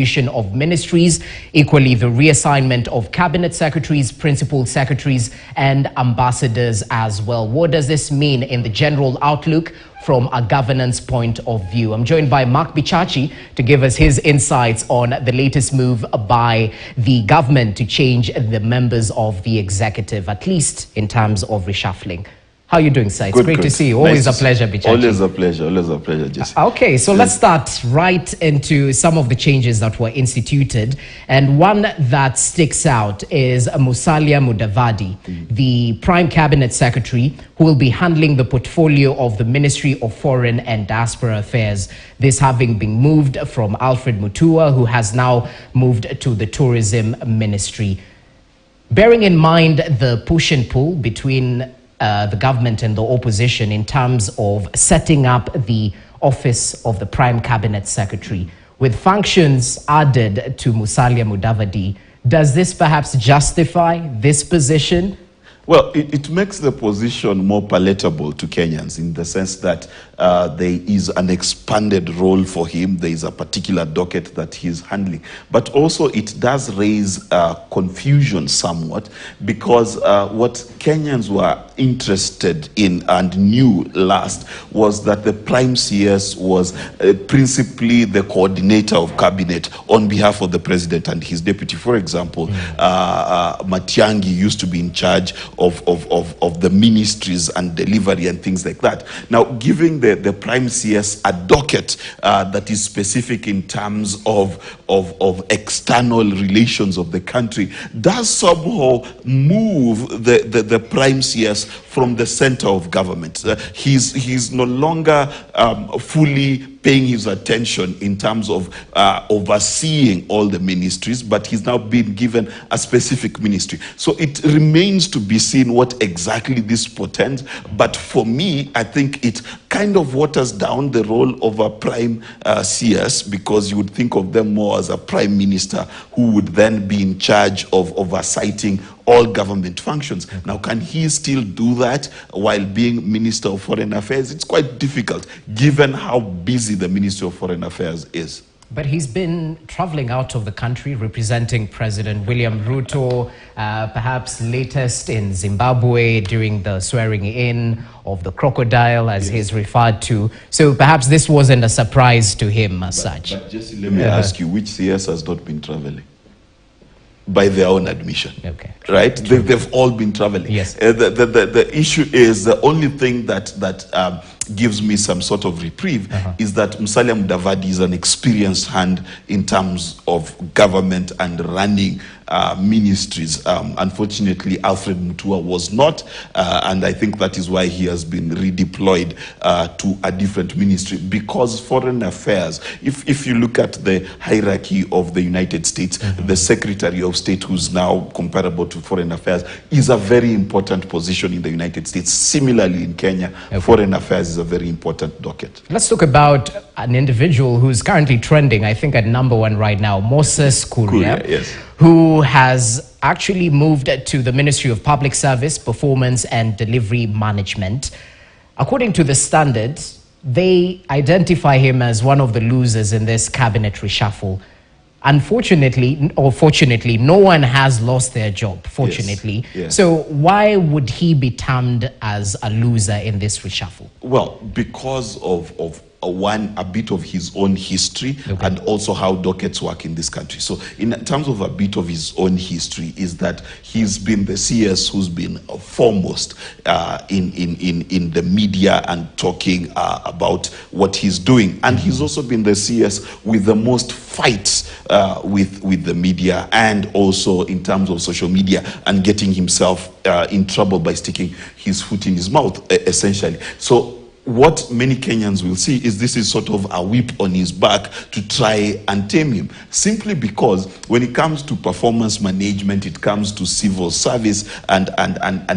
of ministries, equally the reassignment of cabinet secretaries, principal secretaries, and ambassadors as well. What does this mean in the general outlook from a governance point of view? I'm joined by Mark Bichachi to give us his insights on the latest move by the government to change the members of the executive, at least in terms of reshuffling. How are you doing, sir? It's great to see you. Always a pleasure, Bichachi. Always a pleasure, Jesse. Okay, so let's start right into some of the changes that were instituted. And one that sticks out is Musalia Mudavadi, the Prime Cabinet Secretary, who will be handling the portfolio of the Ministry of Foreign and Diaspora Affairs. This having been moved from Alfred Mutua, who has now moved to the Tourism Ministry. Bearing in mind the push and pull between the government and the opposition in terms of setting up the office of the Prime Cabinet Secretary, with functions added to Musalia Mudavadi, does this perhaps justify this position? Well, it makes the position more palatable to Kenyans in the sense that there is an expanded role for him. There is a particular docket that he's handling. But also it does raise confusion somewhat, because what Kenyans were interested in and knew last was that the Prime CS was principally the coordinator of cabinet on behalf of the president and his deputy. For example, Matiang'i used to be in charge of the ministries and delivery and things like that. Now, giving the Prime CS a docket that is specific in terms of external relations of the country does somehow move the Prime CS from the center of government. He's no longer fully paying his attention in terms of overseeing all the ministries, but he's now been given a specific ministry. So it remains to be seen what exactly this portends. But for me, I think it kind of waters down the role of a Prime CS, because you would think of them more as a Prime Minister who would then be in charge of oversighting all government functions. Now, can he still do that while being Minister of Foreign Affairs? It's quite difficult, given how busy the Ministry of Foreign Affairs is. But he's been traveling out of the country representing President William Ruto, perhaps latest in Zimbabwe during the swearing in of the crocodile, as he's referred to. So perhaps this wasn't a surprise to him as such. But Jesse, let me ask you, which CS has not been traveling? By their own admission, right? They've all been traveling. Yes. The issue is, the only thing that gives me some sort of reprieve is that Musalia Mudavadi is an experienced hand in terms of government and running ministries. Unfortunately, Alfred Mutua was not, and I think that is why he has been redeployed to a different ministry, because foreign affairs, if you look at the hierarchy of the United States, the Secretary of State, who's now comparable to foreign affairs, is a very important position in the United States. Similarly, in Kenya, foreign affairs is a very important docket. Let's talk about an individual who's currently trending, I think, at #1 right now, Moses Kuria, yes, who has actually moved to the Ministry of Public Service, Performance and Delivery Management. According to the Standard, they identify him as one of the losers in this cabinet reshuffle. Unfortunately, or fortunately, no one has lost their job, fortunately. Yes. So why would he be termed as a loser in this reshuffle? Well, because of a bit of his own history, and also how dockets work in this country. So in terms of a bit of his own history, is that he's been the CS who's been foremost in the media and talking about what he's doing. And he's also been the CS with the most fights with the media, and also in terms of social media, and getting himself in trouble by sticking his foot in his mouth, essentially. So what many Kenyans will see is this is sort of a whip on his back to try and tame him, simply because when it comes to performance management, it comes to civil service and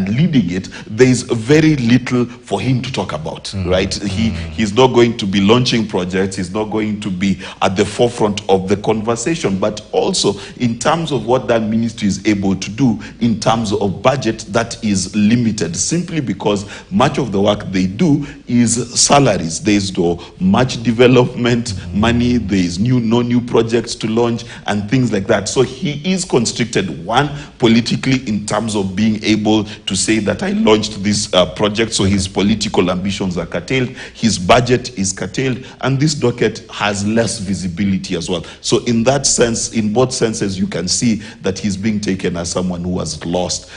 leading it, there is very little for him to talk about, right? He's not going to be launching projects, he's not going to be at the forefront of the conversation, but also in terms of what that ministry is able to do in terms of budget, that is limited, simply because much of the work they do is his salaries. There is no much development money, there is no new projects to launch and things like that. So he is constricted, one, politically, in terms of being able to say that I launched this project, so his political ambitions are curtailed, his budget is curtailed, and this docket has less visibility as well. So in that sense, in both senses, you can see that he's being taken as someone who has lost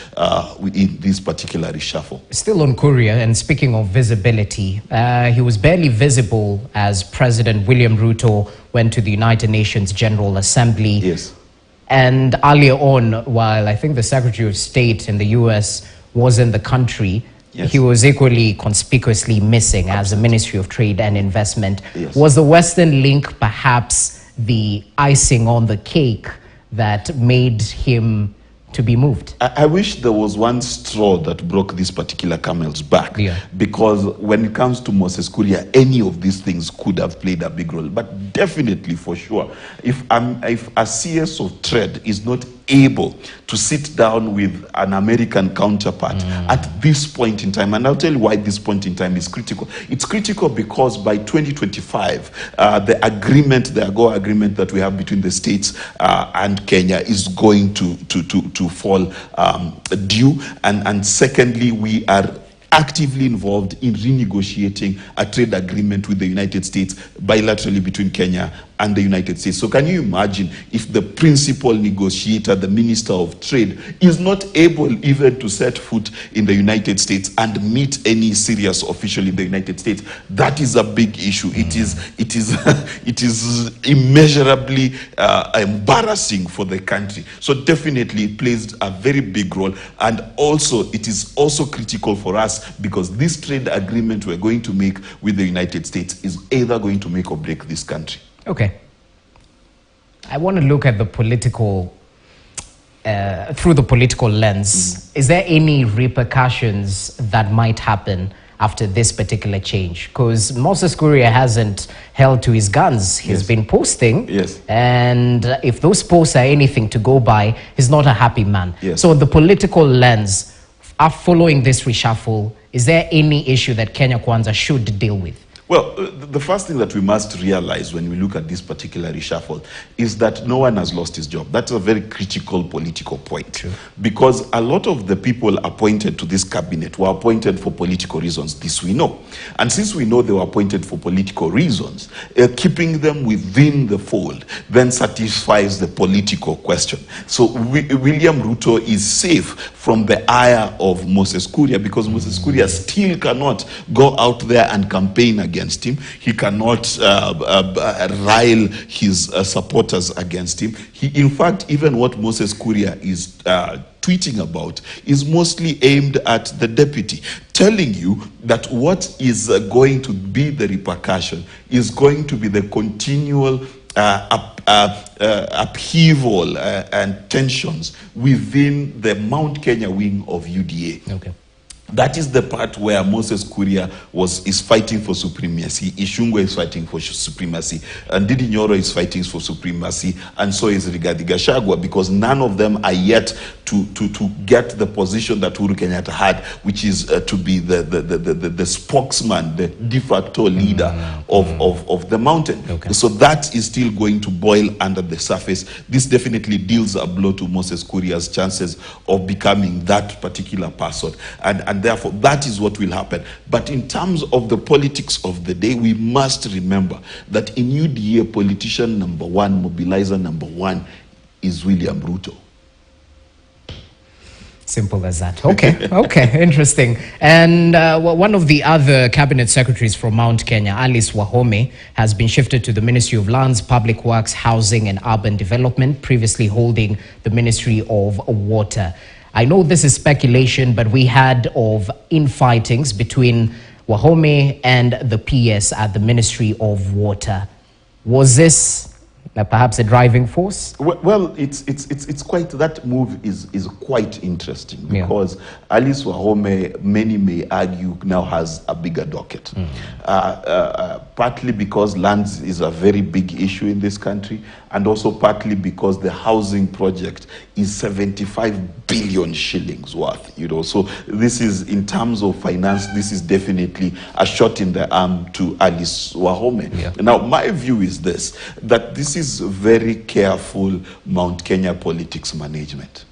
in this particular reshuffle. Still on Korea, and speaking of visibility, he was barely visible as President William Ruto went to the United Nations General Assembly. Yes. And earlier on, while I think the Secretary of State in the US was in the country, yes, he was equally conspicuously missing as the Ministry of Trade and Investment. Yes. Was the Western link perhaps the icing on the cake that made him to be moved? I wish there was one straw that broke this particular camel's back. Yeah. Because when it comes to Moses Kuria, any of these things could have played a big role. But definitely, for sure, if a CS of trade is not able to sit down with an American counterpart at this point in time, and I'll tell you why this point in time is critical. It's critical because by 2025, the agreement, the AGOA agreement that we have between the states and Kenya is going to fall due. And secondly, we are actively involved in renegotiating a trade agreement with the United States bilaterally between Kenya and the United States. So can you imagine if the principal negotiator, the Minister of Trade, is not able even to set foot in the United States and meet any serious official in the United States? That is a big issue. It is immeasurably embarrassing for the country. So definitely it plays a very big role, and also it is also critical for us because this trade agreement we're going to make with the United States is either going to make or break this country. Okay. I want to look at the political, through the political lens. Is there any repercussions that might happen after this particular change? Because Moses Kuria hasn't held to his guns. He's been posting. Yes. And if those posts are anything to go by, he's not a happy man. Yes. So the political lens, following this reshuffle, is there any issue that Kenya Kwanza should deal with? Well, the first thing that we must realize when we look at this particular reshuffle is that no one has lost his job. That's a very critical political point. True. Because a lot of the people appointed to this cabinet were appointed for political reasons. This we know. And since we know they were appointed for political reasons, keeping them within the fold then satisfies the political question. So William Ruto is safe from the ire of Moses Kuria because Moses Kuria still cannot go out there and campaign against him. He cannot rile his supporters against him. In fact, even what Moses Kuria is tweeting about is mostly aimed at the deputy, telling you that what is going to be the repercussion is going to be the continual upheaval and tensions within the Mount Kenya wing of UDA. Okay. That is the part where Moses Kuria is fighting for supremacy, Ishungwe is fighting for supremacy, and Ndindi Nyoro is fighting for supremacy, and so is Rigathi Gachagua, because none of them are yet to get the position that Uhuru Kenyatta had, which is to be the spokesman, the de facto leader of the mountain. Okay. So that is still going to boil under the surface. This definitely deals a blow to Moses Kuria's chances of becoming that particular person. And therefore, that is what will happen. But in terms of the politics of the day, we must remember that in UDA, politician number one, mobilizer number one, is William Ruto. Simple as that. Okay, okay, interesting. And one of the other cabinet secretaries from Mount Kenya, Alice Wahome, has been shifted to the Ministry of Lands, Public Works, Housing and Urban Development, previously holding the Ministry of Water. I know this is speculation, but we had of infightings between Wahome and the PS at the Ministry of Water. Was this perhaps a driving force? Well, it's quite, that move is quite interesting because Alice Wahome, many may argue, now has a bigger docket. Partly because lands is a very big issue in this country, and also partly because the housing project is 75 billion shillings worth, you know. So this is, in terms of finance, this is definitely a shot in the arm to Alice Wahome. Yeah. Now, my view is this, that this is very careful Mount Kenya politics management.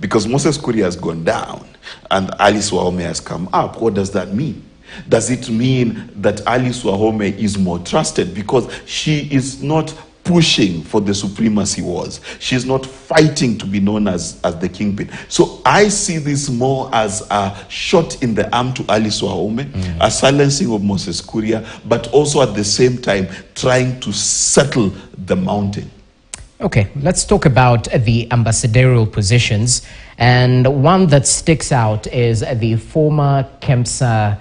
Because Moses Kuria has gone down and Alice Wahome has come up. What does that mean? Does it mean that Alice Wahome is more trusted because she is not pushing for the supremacy wars? She's not fighting to be known as the kingpin. So I see this more as a shot in the arm to Alice Wahome, a silencing of Moses Kuria, but also at the same time trying to settle the mountain. Okay, let's talk about the ambassadorial positions. And one that sticks out is the former KEMSA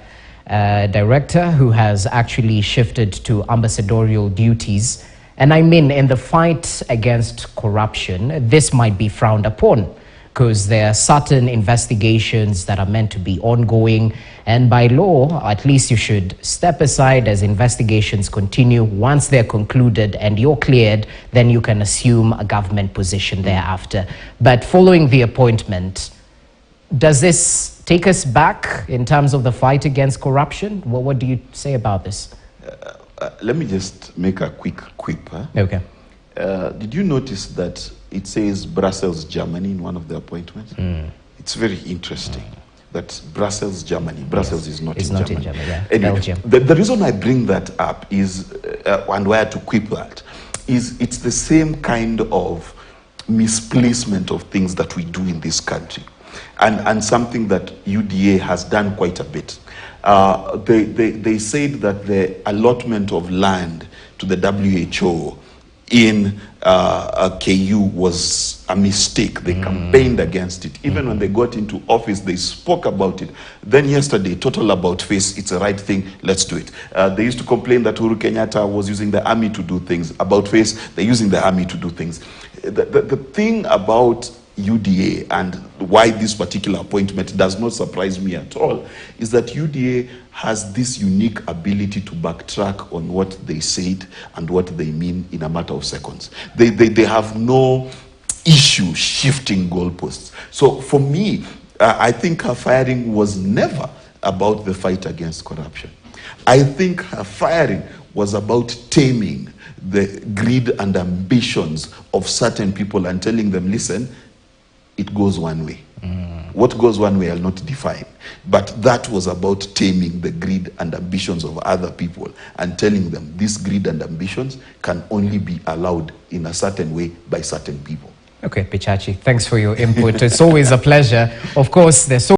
director who has actually shifted to ambassadorial duties. And I mean, in the fight against corruption, this might be frowned upon because there are certain investigations that are meant to be ongoing. And by law, at least you should step aside as investigations continue. Once they're concluded and you're cleared, then you can assume a government position thereafter. But following the appointment, does this take us back in terms of the fight against corruption? Well, what do you say about this? Let me just make a quick quip. Huh? Okay. Did you notice that it says Brussels, Germany in one of the appointments? It's very interesting that Brussels, Germany. Brussels is not it's in not Germany. in Germany, yeah. Anyway, Belgium. the reason I bring that up is, and where to quip that, is it's the same kind of misplacement of things that we do in this country. And something that UDA has done quite a bit. They said that the allotment of land to the WHO in KU was a mistake. They campaigned against it. Even when they got into office, they spoke about it. Then yesterday, total about face, it's the right thing, let's do it. They used to complain that Uhuru Kenyatta was using the army to do things. About face, they're using the army to do things. The thing about UDA and why this particular appointment does not surprise me at all is that UDA has this unique ability to backtrack on what they said and what they mean in a matter of seconds. They have no issue shifting goalposts. So for me, I think her firing was never about the fight against corruption. I think her firing was about taming the greed and ambitions of certain people and telling them, listen, it goes one way. What goes one way, I'll not define. But that was about taming the greed and ambitions of other people and telling them this greed and ambitions can only be allowed in a certain way by certain people. Okay, Pichachi, thanks for your input. It's always a pleasure. Of course, there's so